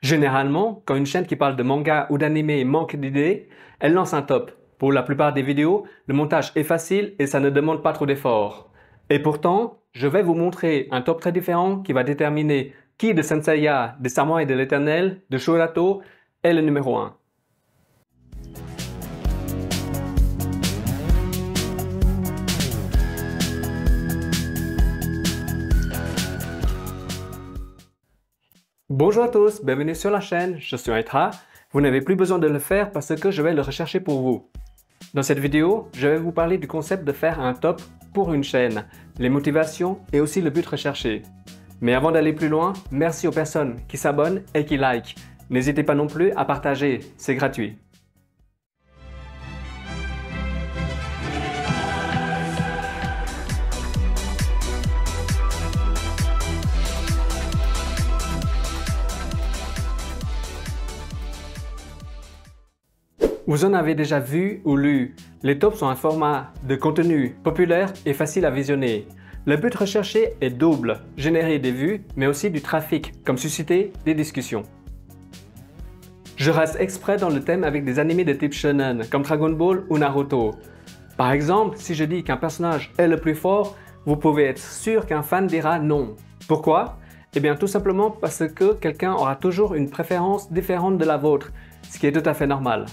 Généralement, quand une chaîne qui parle de manga ou d'anime manque d'idées, elle lance un top. Pour la plupart des vidéos, le montage est facile et ça ne demande pas trop d'efforts. Et pourtant, je vais vous montrer un top très différent qui va déterminer qui de Senseiya, des Samouraïs de l'Éternel, de Shorato est le numéro 1. Bonjour à tous, bienvenue sur la chaîne, je suis Aitra. Vous n'avez plus besoin de le faire parce que je vais le rechercher pour vous. Dans cette vidéo, je vais vous parler du concept de faire un top pour une chaîne, les motivations et aussi le but recherché. Mais avant d'aller plus loin, merci aux personnes qui s'abonnent et qui likent. N'hésitez pas non plus à partager, c'est gratuit. Vous en avez déjà vu ou lu. Les tops sont un format de contenu populaire et facile à visionner. Le but recherché est double, générer des vues, mais aussi du trafic, comme susciter des discussions. Je reste exprès dans le thème avec des animés de type shonen, comme Dragon Ball ou Naruto. Par exemple, si je dis qu'un personnage est le plus fort, vous pouvez être sûr qu'un fan dira non. Pourquoi? Eh bien tout simplement parce que quelqu'un aura toujours une préférence différente de la vôtre, ce qui est tout à fait normal.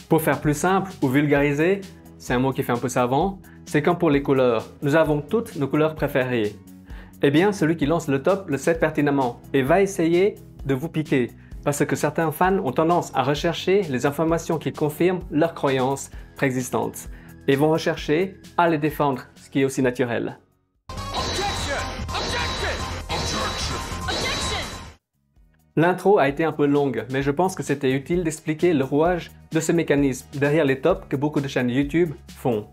Pour faire plus simple ou vulgariser, c'est un mot qui fait un peu savant, c'est comme pour les couleurs. Nous avons toutes nos couleurs préférées. Eh bien, celui qui lance le top le sait pertinemment et va essayer de vous piquer. Parce que certains fans ont tendance à rechercher les informations qui confirment leurs croyances préexistantes. Et vont rechercher à les défendre, ce qui est aussi naturel. L'intro a été un peu longue, mais je pense que c'était utile d'expliquer le rouage de ce mécanisme derrière les tops que beaucoup de chaînes YouTube font.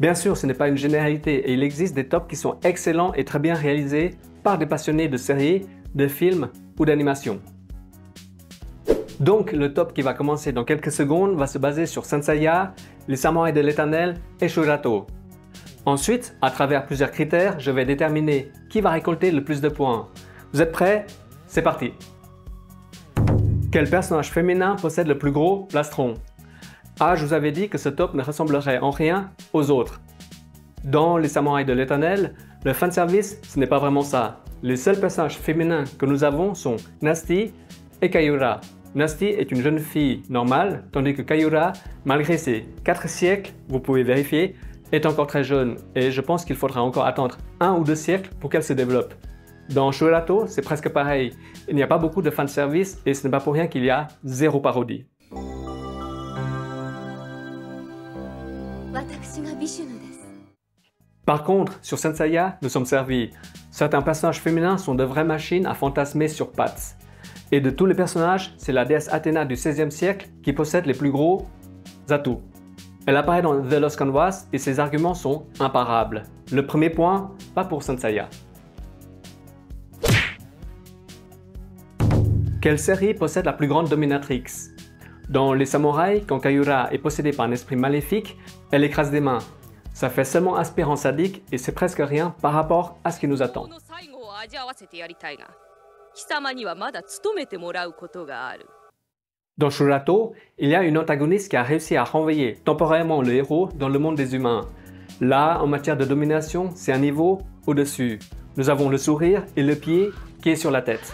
Bien sûr, ce n'est pas une généralité et il existe des tops qui sont excellents et très bien réalisés par des passionnés de séries, de films ou d'animation. Donc, le top qui va commencer dans quelques secondes va se baser sur Senseiya, les Samouraïs de l'Éternel et Shorato. Ensuite, à travers plusieurs critères, je vais déterminer qui va récolter le plus de points. Vous êtes prêts? C'est parti! Quel personnage féminin possède le plus gros plastron? Ah, je vous avais dit que ce top ne ressemblerait en rien aux autres. Dans les Samouraïs de l'Éternel, le fanservice, ce n'est pas vraiment ça. Les seuls personnages féminins que nous avons sont Nasty et Kayura. Nasty est une jeune fille normale, tandis que Kayura, malgré ses 4 siècles, vous pouvez vérifier, est encore très jeune et je pense qu'il faudra encore attendre 1 ou 2 siècles pour qu'elle se développe. Dans Shorato, c'est presque pareil. Il n'y a pas beaucoup de fanservice et ce n'est pas pour rien qu'il y a 0 parodie. Par contre, sur Senseiya, nous sommes servis. Certains personnages féminins sont de vraies machines à fantasmer sur pattes. Et de tous les personnages, c'est la déesse Athéna du XVIe siècle qui possède les plus gros atouts. Elle apparaît dans The Lost Canvas et ses arguments sont imparables. Le premier point, pas pour Senseiya. Quelle série possède la plus grande dominatrix? Dans Les Samouraïs, quand Kayura est possédée par un esprit maléfique, elle écrase des mains. Ça fait seulement aspirant sadique et c'est presque rien par rapport à ce qui nous attend. Dans Shorato, il y a une antagoniste qui a réussi à renvoyer temporairement le héros dans le monde des humains. Là, en matière de domination, c'est un niveau au-dessus. Nous avons le sourire et le pied qui est sur la tête.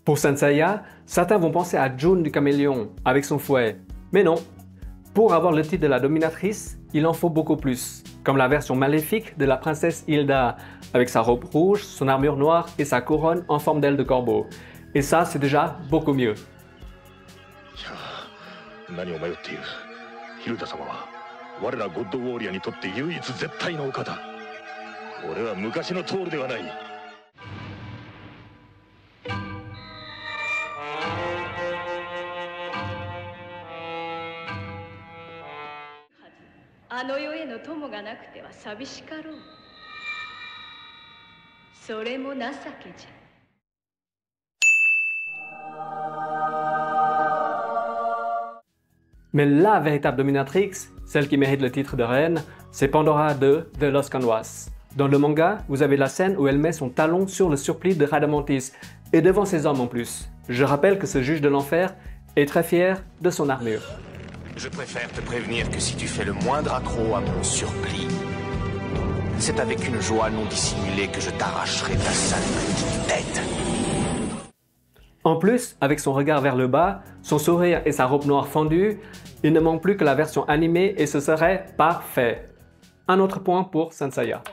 Pour Senseiya, certains vont penser à June du Caméléon avec son fouet. Mais non, pour avoir le titre de la dominatrice, il en faut beaucoup plus. Comme la version maléfique de la princesse Hilda, avec sa robe rouge, son armure noire et sa couronne en forme d'aile de corbeau. Et ça, c'est déjà beaucoup mieux. あの世への友がなくては寂しかろう。それも情けじゃ。Mais la véritable dominatrix, celle qui mérite le titre de reine, c'est Pandora de The Lost Canvas. Dans le manga, vous avez la scène où elle met son talon sur le surplis de Radamanthys, et devant ses hommes en plus. Je rappelle que ce juge de l'enfer est très fier de son armure. Je préfère te prévenir que si tu fais le moindre accroc à mon surplis, c'est avec une joie non dissimulée que je t'arracherai ta sale petite tête. En plus, avec son regard vers le bas, son sourire et sa robe noire fendue, il ne manque plus que la version animée et ce serait parfait. Un autre point pour Saint Seiya.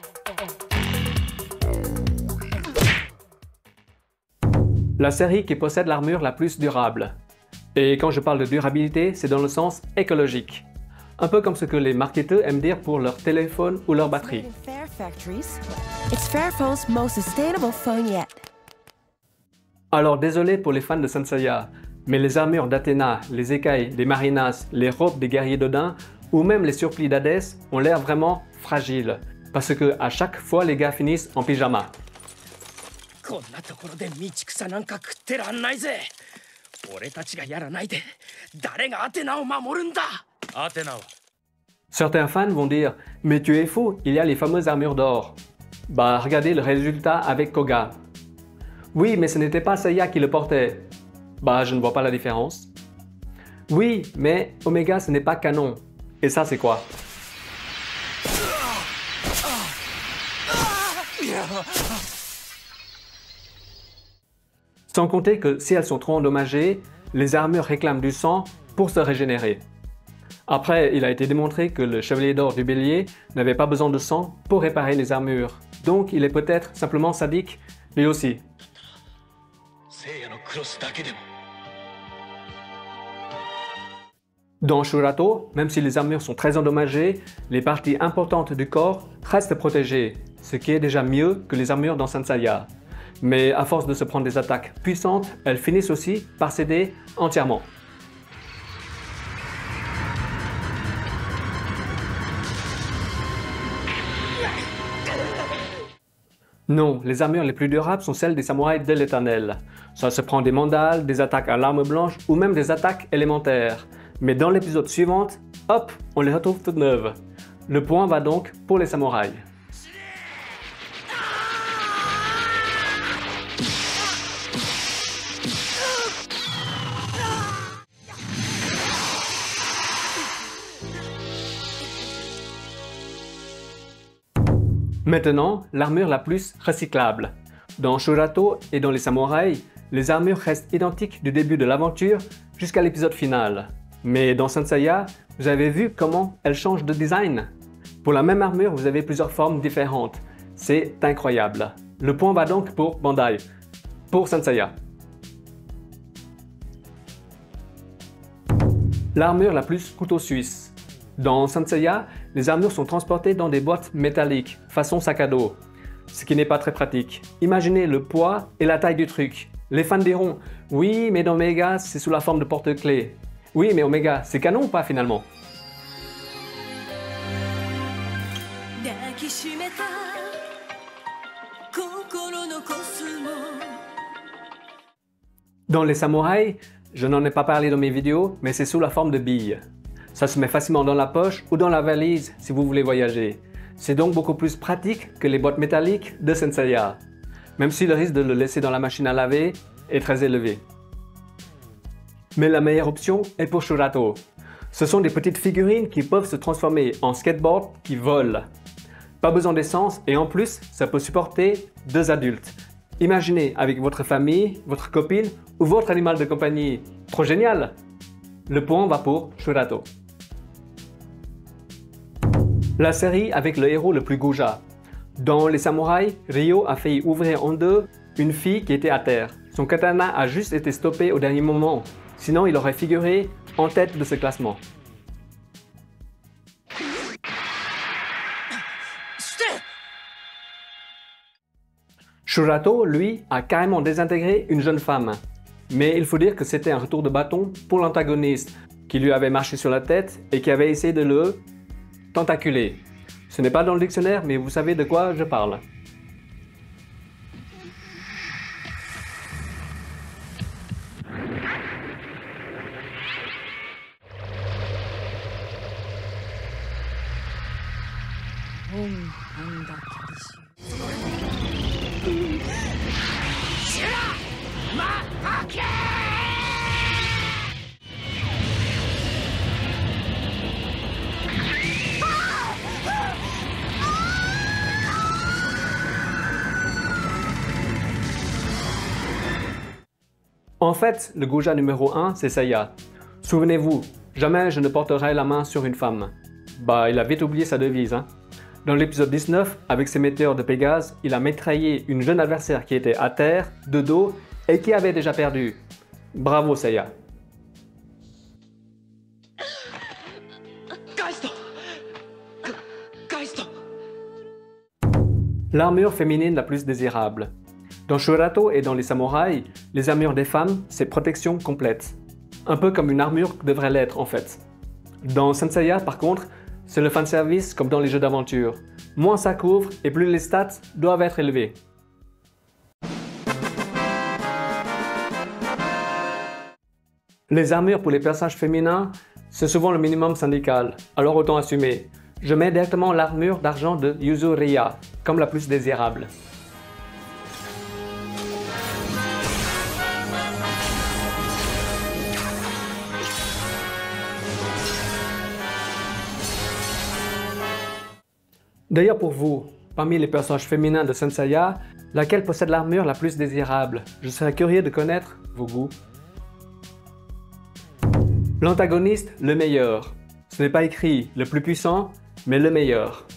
La série qui possède l'armure la plus durable. Et quand je parle de durabilité, c'est dans le sens écologique. Un peu comme ce que les marketeurs aiment dire pour leur téléphone ou leur batterie. Alors désolé pour les fans de Saint Seiya, mais les armures d'Athéna, les écailles des Marinas, les robes des guerriers d'Odin ou même les surplis d'Hadès ont l'air vraiment fragiles. Parce que à chaque fois les gars finissent en pyjama. Certains fans vont dire « Mais tu es fou, il y a les fameuses armures d'or. » Bah regardez le résultat avec Koga. Oui, mais ce n'était pas Seiya qui le portait. Bah je ne vois pas la différence. Oui, mais Omega ce n'est pas canon. Et ça c'est quoi? Sans compter que si elles sont trop endommagées, les armures réclament du sang pour se régénérer. Après, il a été démontré que le chevalier d'or du bélier n'avait pas besoin de sang pour réparer les armures. Donc il est peut-être simplement sadique, lui aussi. Dans Shurato, même si les armures sont très endommagées, les parties importantes du corps restent protégées, ce qui est déjà mieux que les armures dans Saint Seiya. Mais à force de se prendre des attaques puissantes, elles finissent aussi par céder entièrement. Non, les armures les plus durables sont celles des samouraïs de l'Éternel. Ça se prend des mandales, des attaques à l'arme blanche ou même des attaques élémentaires. Mais dans l'épisode suivant, hop, on les retrouve toutes neuves. Le point va donc pour les samouraïs. Maintenant, l'armure la plus recyclable. Dans Shurato et dans les samouraïs, les armures restent identiques du début de l'aventure jusqu'à l'épisode final. Mais dans Saint Seiya, vous avez vu comment elles changent de design. Pour la même armure, vous avez plusieurs formes différentes. C'est incroyable. Le point va donc pour Bandai, pour Saint Seiya. L'armure la plus couteau suisse. Dans Saint Seiya, les armures sont transportées dans des boîtes métalliques, façon sac à dos. Ce qui n'est pas très pratique. Imaginez le poids et la taille du truc. Les fans diront « Oui, mais dans Omega, c'est sous la forme de porte-clés. » Oui, mais Omega, c'est canon ou pas finalement? Dans les samouraïs, je n'en ai pas parlé dans mes vidéos, mais c'est sous la forme de billes. Ça se met facilement dans la poche ou dans la valise si vous voulez voyager. C'est donc beaucoup plus pratique que les boîtes métalliques de Saint Seiya, même si le risque de le laisser dans la machine à laver est très élevé. Mais la meilleure option est pour Shurato. Ce sont des petites figurines qui peuvent se transformer en skateboard qui volent. Pas besoin d'essence et en plus, ça peut supporter 2 adultes. Imaginez avec votre famille, votre copine ou votre animal de compagnie. Trop génial! Le point va pour Shurato. La série avec le héros le plus goujat. Dans Les Samouraïs, Ryo a failli ouvrir en deux une fille qui était à terre. Son katana a juste été stoppé au dernier moment. Sinon, il aurait figuré en tête de ce classement. Shurato, lui, a carrément désintégré une jeune femme. Mais il faut dire que c'était un retour de bâton pour l'antagoniste, qui lui avait marché sur la tête et qui avait essayé de le tentaculé. Ce n'est pas dans le dictionnaire, mais vous savez de quoi je parle. En fait, le goujat numéro 1, c'est Seiya. Souvenez-vous, jamais je ne porterai la main sur une femme. Bah, il a vite oublié sa devise, hein. Dans l'épisode 19, avec ses météores de Pégase, il a mitraillé une jeune adversaire qui était à terre, de dos, et qui avait déjà perdu. Bravo Seiya. L'armure féminine la plus désirable. Dans Shurato et dans les samouraïs, les armures des femmes, c'est protection complète. Un peu comme une armure devrait l'être en fait. Dans Saint Seiya, par contre, c'est le fanservice comme dans les jeux d'aventure. Moins ça couvre et plus les stats doivent être élevées. Les armures pour les personnages féminins, c'est souvent le minimum syndical, alors autant assumer. Je mets directement l'armure d'argent de Yuzuriya, comme la plus désirable. D'ailleurs pour vous, parmi les personnages féminins de Saint Seiya, laquelle possède l'armure la plus désirable? Je serais curieux de connaître vos goûts. L'antagoniste, le meilleur. Ce n'est pas écrit le plus puissant, mais le meilleur.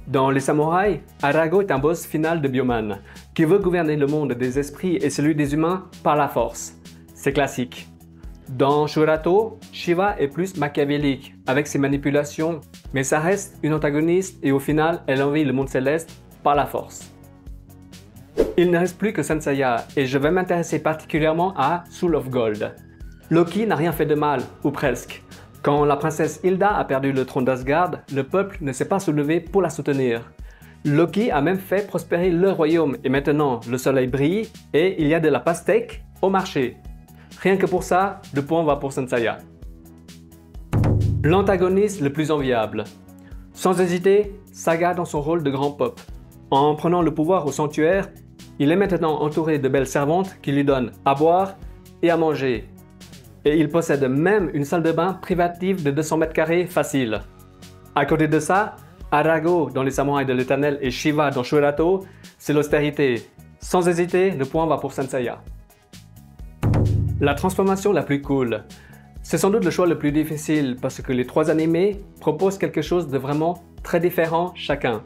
Dans les samouraïs, Arago est un boss final de Bioman, qui veut gouverner le monde des esprits et celui des humains par la force. C'est classique. Dans Shurato, Shiva est plus machiavélique, avec ses manipulations, mais ça reste une antagoniste et au final, elle envahit le monde céleste par la force. Il ne reste plus que Saint Seiya, et je vais m'intéresser particulièrement à Soul of Gold. Loki n'a rien fait de mal, ou presque. Quand la princesse Hilda a perdu le trône d'Asgard, le peuple ne s'est pas soulevé pour la soutenir. Loki a même fait prospérer le royaume, et maintenant le soleil brille, et il y a de la pastèque au marché. Rien que pour ça, le point va pour Saint Seiya. L'antagoniste le plus enviable. Sans hésiter, Saga dans son rôle de grand pop. En prenant le pouvoir au sanctuaire, il est maintenant entouré de belles servantes qui lui donnent à boire et à manger. Et il possède même une salle de bain privative de 200 mètres carrés facile. À côté de ça, Arago dans les Samouraïs de l'Éternel et Shiva dans Shurato, c'est l'austérité. Sans hésiter, le point va pour Saint Seiya. La transformation la plus cool. C'est sans doute le choix le plus difficile parce que les trois animés proposent quelque chose de vraiment très différent chacun.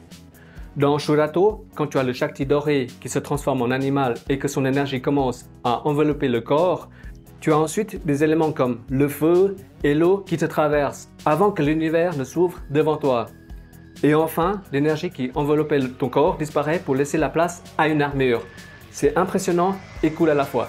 Dans Shurato, quand tu as le Shakti doré qui se transforme en animal et que son énergie commence à envelopper le corps, tu as ensuite des éléments comme le feu et l'eau qui te traversent avant que l'univers ne s'ouvre devant toi. Et enfin, l'énergie qui enveloppait ton corps disparaît pour laisser la place à une armure. C'est impressionnant et cool à la fois.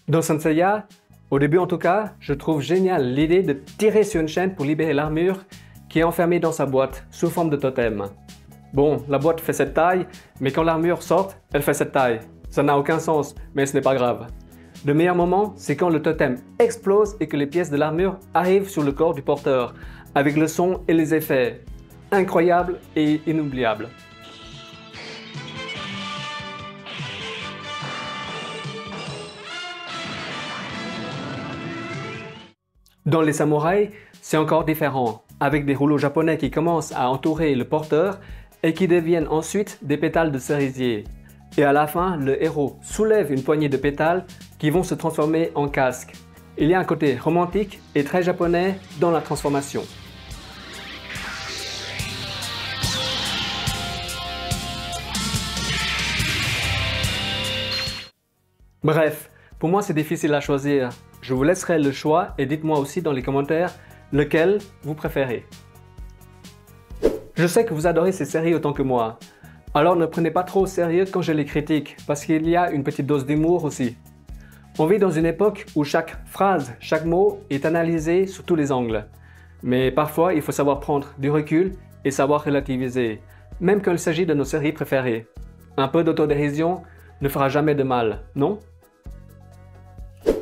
Dans Saint Seiya, au début en tout cas, je trouve génial l'idée de tirer sur une chaîne pour libérer l'armure qui est enfermée dans sa boîte sous forme de totem. Bon, la boîte fait cette taille, mais quand l'armure sort, elle fait cette taille. Ça n'a aucun sens, mais ce n'est pas grave. Le meilleur moment, c'est quand le totem explose et que les pièces de l'armure arrivent sur le corps du porteur, avec le son et les effets. Incroyable et inoubliable. Dans les samouraïs, c'est encore différent, avec des rouleaux japonais qui commencent à entourer le porteur et qui deviennent ensuite des pétales de cerisier. Et à la fin, le héros soulève une poignée de pétales qui vont se transformer en casque. Il y a un côté romantique et très japonais dans la transformation. Bref, pour moi c'est difficile à choisir. Je vous laisserai le choix et dites-moi aussi dans les commentaires lequel vous préférez. Je sais que vous adorez ces séries autant que moi. Alors ne prenez pas trop au sérieux quand je les critique, parce qu'il y a une petite dose d'humour aussi. On vit dans une époque où chaque phrase, chaque mot est analysé sous tous les angles. Mais parfois, il faut savoir prendre du recul et savoir relativiser, même quand il s'agit de nos séries préférées. Un peu d'autodérision ne fera jamais de mal, non?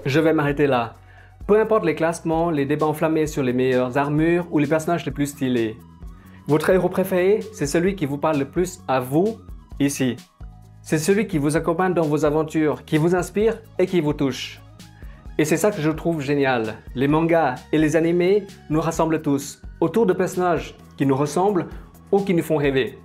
Je vais m'arrêter là. Peu importe les classements, les débats enflammés sur les meilleures armures ou les personnages les plus stylés. Votre héros préféré, c'est celui qui vous parle le plus à vous, ici. C'est celui qui vous accompagne dans vos aventures, qui vous inspire et qui vous touche. Et c'est ça que je trouve génial. Les mangas et les animés nous rassemblent tous, autour de personnages qui nous ressemblent ou qui nous font rêver.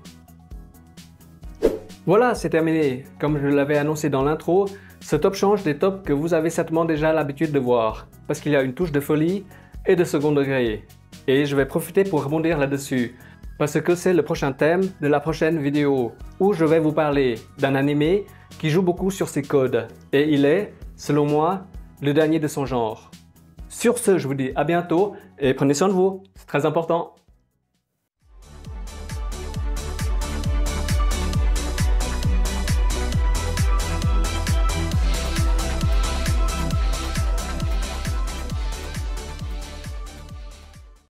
Voilà, c'est terminé. Comme je l'avais annoncé dans l'intro, ce top change des tops que vous avez certainement déjà l'habitude de voir, parce qu'il y a une touche de folie et de second degré. Et je vais profiter pour rebondir là-dessus, parce que c'est le prochain thème de la prochaine vidéo, où je vais vous parler d'un animé qui joue beaucoup sur ses codes, et il est, selon moi, le dernier de son genre. Sur ce, je vous dis à bientôt, et prenez soin de vous, c'est très important.